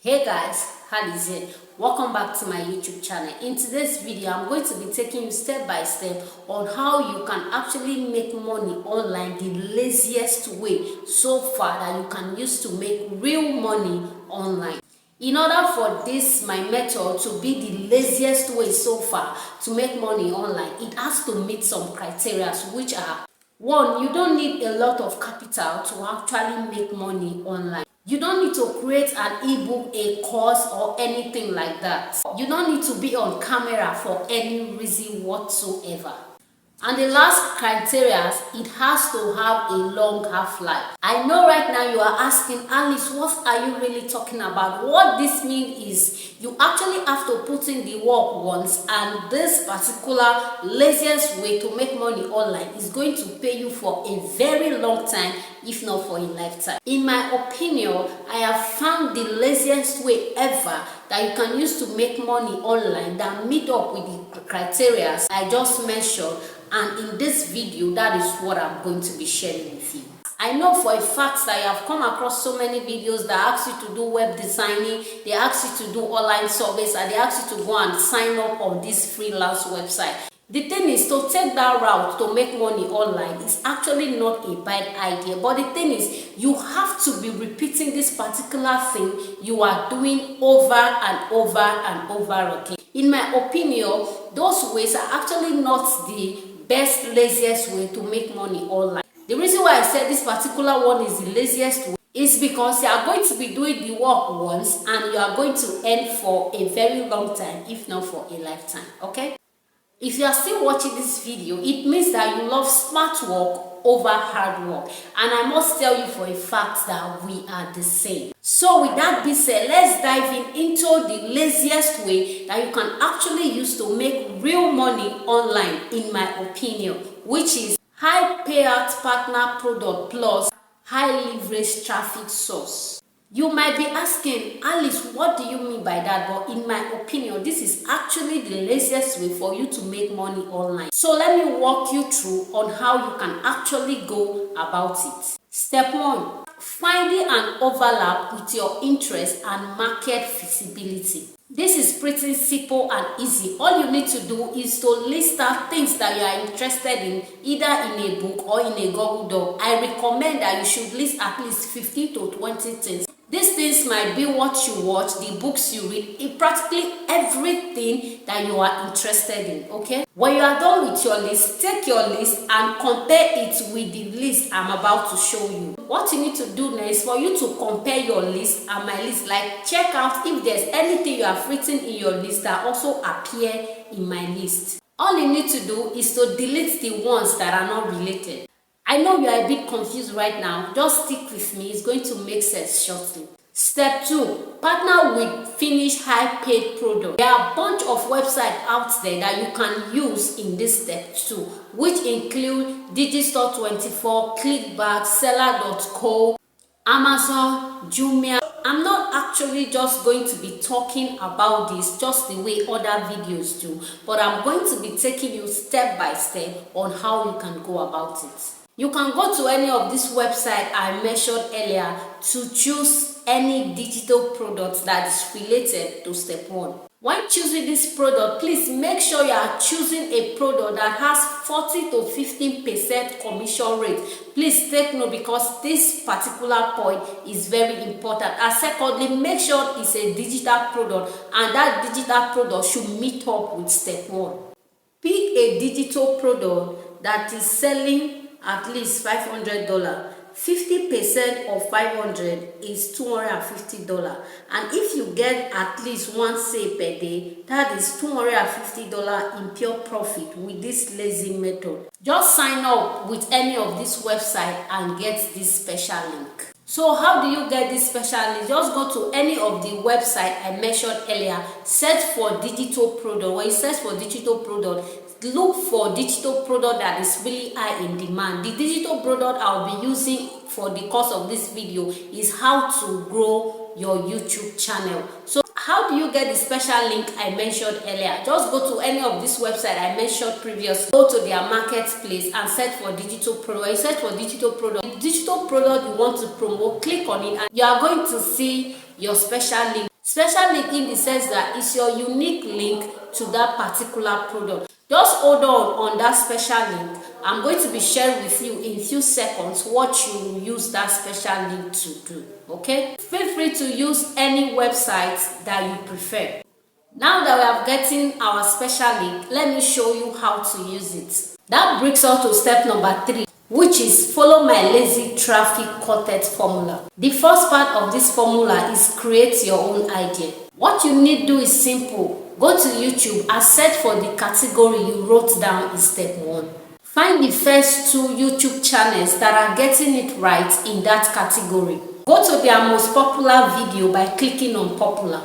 Hey guys, Laziest Way. Welcome back to my YouTube channel. In today's video, I'm going to be taking you step by step on how you can actually make money online the laziest way so far that you can use to make real money online. In order for this, my method, to be the laziest way so far to make money online, it has to meet some criteria, which are: one, you don't need a lot of capital to actually make money online. You don't need to create an ebook, a course, or anything like that. You don't need to be on camera for any reason whatsoever. And the last criteria, it has to have a long half-life. I know right now you are asking, Alice, what are you really talking about? What this means is you actually have to put in the work once, and this particular laziest way to make money online is going to pay you for a very long time, if not for a lifetime. In my opinion, I have found the laziest way ever that you can use to make money online that meet up with the criteria I just mentioned, and in this video, that is what I'm going to be sharing with you. I know for a fact that you have come across so many videos that ask you to do web designing, they ask you to do online surveys, and they ask you to go and sign up on this freelance website. The thing is, to take that route to make money online is actually not a bad idea. But the thing is, you have to be repeating this particular thing you are doing over and over and over again. In my opinion, those ways are actually not the best, laziest way to make money online. The reason why I said this particular one is the laziest way is because you are going to be doing the work once and you are going to earn for a very long time, if not for a lifetime. Okay? If you are still watching this video, it means that you love smart work over hard work. And I must tell you for a fact that we are the same. So with that being said, let's dive into the laziest way that you can actually use to make real money online, in my opinion, which is high payout partner product plus high leverage traffic source. You might be asking, Alice, what do you mean by that? But in my opinion, this is actually the laziest way for you to make money online. So let me walk you through on how you can actually go about it. Step 1. Finding an overlap with your interest and market visibility. This is pretty simple and easy. All you need to do is to list out things that you are interested in, either in a book or in a Google Doc. I recommend that you should list at least 15 to 20 things. These things might be what you watch, the books you read, in practically everything that you are interested in, okay? When you are done with your list, take your list and compare it with the list I'm about to show you. What you need to do next is for you to compare your list and my list, like check out if there's anything you have written in your list that also appear in my list. All you need to do is to delete the ones that are not related. I know you are a bit confused right now. Just stick with me. It's going to make sense shortly. Step 2. Partner with finished high-paid product. There are a bunch of websites out there that you can use in this step 2, which include Digistore24, Clickback, Seller.co, Amazon, Jumia. I'm not actually just going to be talking about this just the way other videos do, but I'm going to be taking you step by step on how you can go about it. You can go to any of these websites I mentioned earlier to choose any digital product that is related to step 1. When choosing this product, please make sure you are choosing a product that has 40 to 15% commission rate. Please take note, because this particular point is very important. And secondly, make sure it's a digital product and that digital product should meet up with step 1. Pick a digital product that is selling at least $500. 50% of 500 is $250, and if you get at least one sale per day, that is $250 in pure profit with this lazy method. Just sign up with any of these websites and get this special link. So how do you get this special link? Just go to any of the websites I mentioned earlier, search for digital product. When you search for digital product, look for digital product that is really high in demand. The digital product I'll be using for the course of this video is how to grow your YouTube channel. So how do you get the special link I mentioned earlier? Just go to any of this website I mentioned previously, go to their marketplace and search for digital product. When you search for digital product, the digital product you want to promote, click on it and you are going to see your special link. Special link in the sense that it's your unique link to that particular product. Just hold on that special link. I'm going to be sharing with you in a few seconds what you will use that special link to do. Okay? Feel free to use any website that you prefer. Now that we have gotten our special link, let me show you how to use it. That brings us to step number 3, which is follow my lazy traffic quartet formula. The first part of this formula is create your own idea. What you need to do is simple. Go to YouTube and search for the category you wrote down in step 1. Find the first 2 YouTube channels that are getting it right in that category. Go to their most popular video by clicking on popular.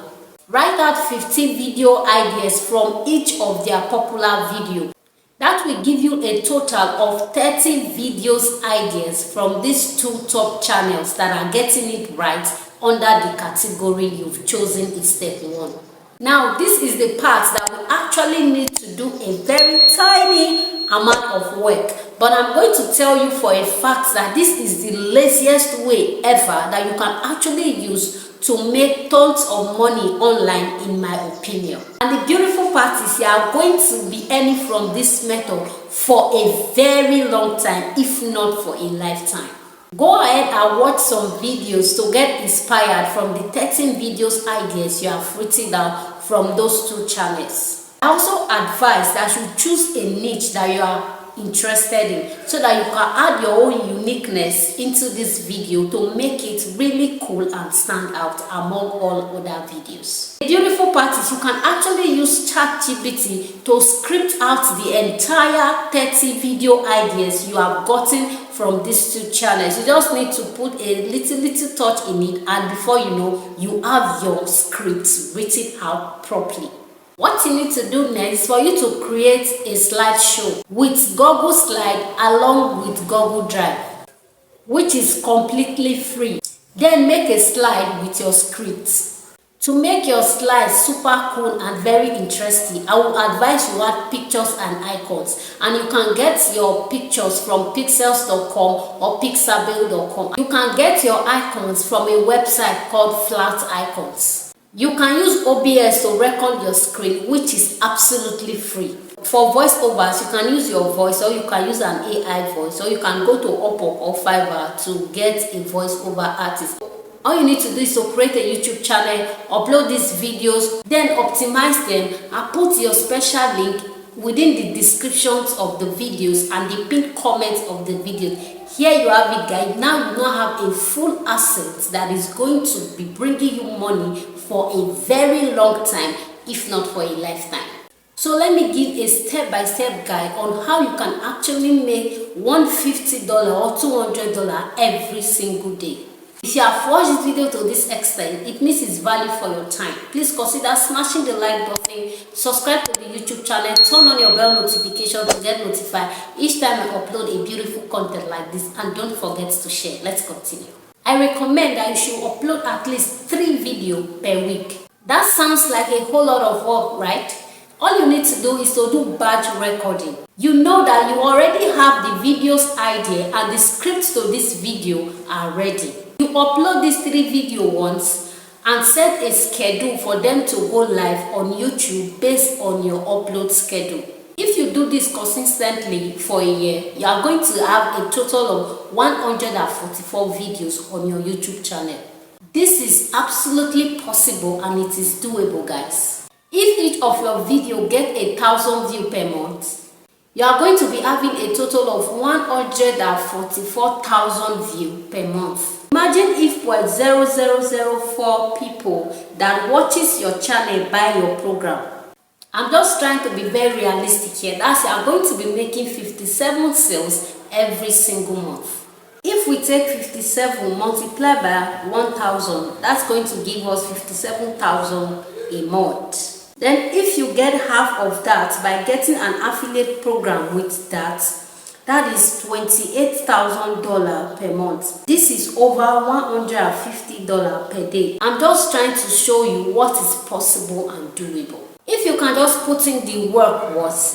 Write out 15 video ideas from each of their popular videos. That will give you a total of 30 videos ideas from these 2 top channels that are getting it right under the category you've chosen in step 1. Now, this is the part that we actually need to do a very tiny amount of work. But I'm going to tell you for a fact that this is the laziest way ever that you can actually use to make tons of money online, in my opinion. And the beautiful part is you are going to be earning from this method for a very long time, if not for a lifetime. Go ahead and watch some videos to get inspired from the 13 videos ideas you have written down from those 2 channels. I also advise that you choose a niche that you are interested in so that you can add your own uniqueness into this video to make it really cool and stand out among all other videos. The beautiful part is you can actually use ChatGPT to script out the entire 30 video ideas you have gotten from these 2 channels. You just need to put a little touch in it, and before you know, you have your scripts written out properly. What you need to do next is for you to create a slideshow with Google Slide along with Google Drive, which is completely free. Then make a slide with your scripts. To make your slides super cool and very interesting, I would advise you add pictures and icons, and you can get your pictures from pixels.com or pixabay.com. You can get your icons from a website called Flat Icons. You can use OBS to record your screen, which is absolutely free. For voiceovers, you can use your voice, or you can use an AI voice, or you can go to Upwork or Fiverr to get a voiceover artist. All you need to do is to create a YouTube channel, upload these videos, then optimize them and put your special link within the descriptions of the videos and the pinned comments of the video. Here you have it, guys. Now you now have a full asset that is going to be bringing you money for a very long time, if not for a lifetime. So let me give a step-by-step guide on how you can actually make $150 or $200 every single day. If you have watched this video to this extent, it means it's value for your time. Please consider smashing the like button, subscribe to the YouTube channel, turn on your bell notification to get notified each time I upload a beautiful content like this, and don't forget to share. Let's continue. I recommend that you should upload at least 3 videos per week. That sounds like a whole lot of work, right? All you need to do is to do batch recording. You know that you already have the video's idea and the scripts to this video are ready. You upload these 3 videos once and set a schedule for them to go live on YouTube based on your upload schedule. If you do this consistently for a year, you are going to have a total of 144 videos on your YouTube channel. This is absolutely possible and it is doable, guys. If each of your videos get 1,000 views per month, you are going to be having a total of 144,000 views per month. Imagine if 0.0004 people that watches your channel buy your program. I'm just trying to be very realistic here. That's you are going to be making 57 sales every single month. If we take 57 multiplied by 1,000, that's going to give us 57,000 a month. Then if you get half of that by getting an affiliate program with that is $28,000 per month. This is over $150 per day. I'm just trying to show you what is possible and doable. If you can just put in the work,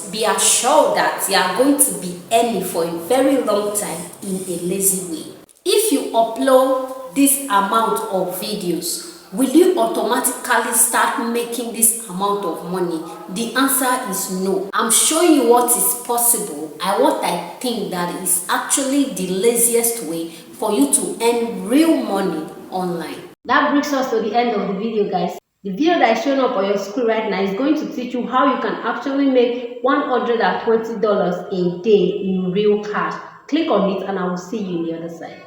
be assured that you are going to be earning for a very long time in a lazy way. If you upload this amount of videos Will you automatically start making this amount of money? The answer is no. I'm showing you what is possible and what I think that is actually the laziest way for you to earn real money online. That brings us to the end of the video, guys. The video that is showing up on your screen right now is going to teach you how you can actually make $120 a day in real cash. Click on it and I will see you on the other side.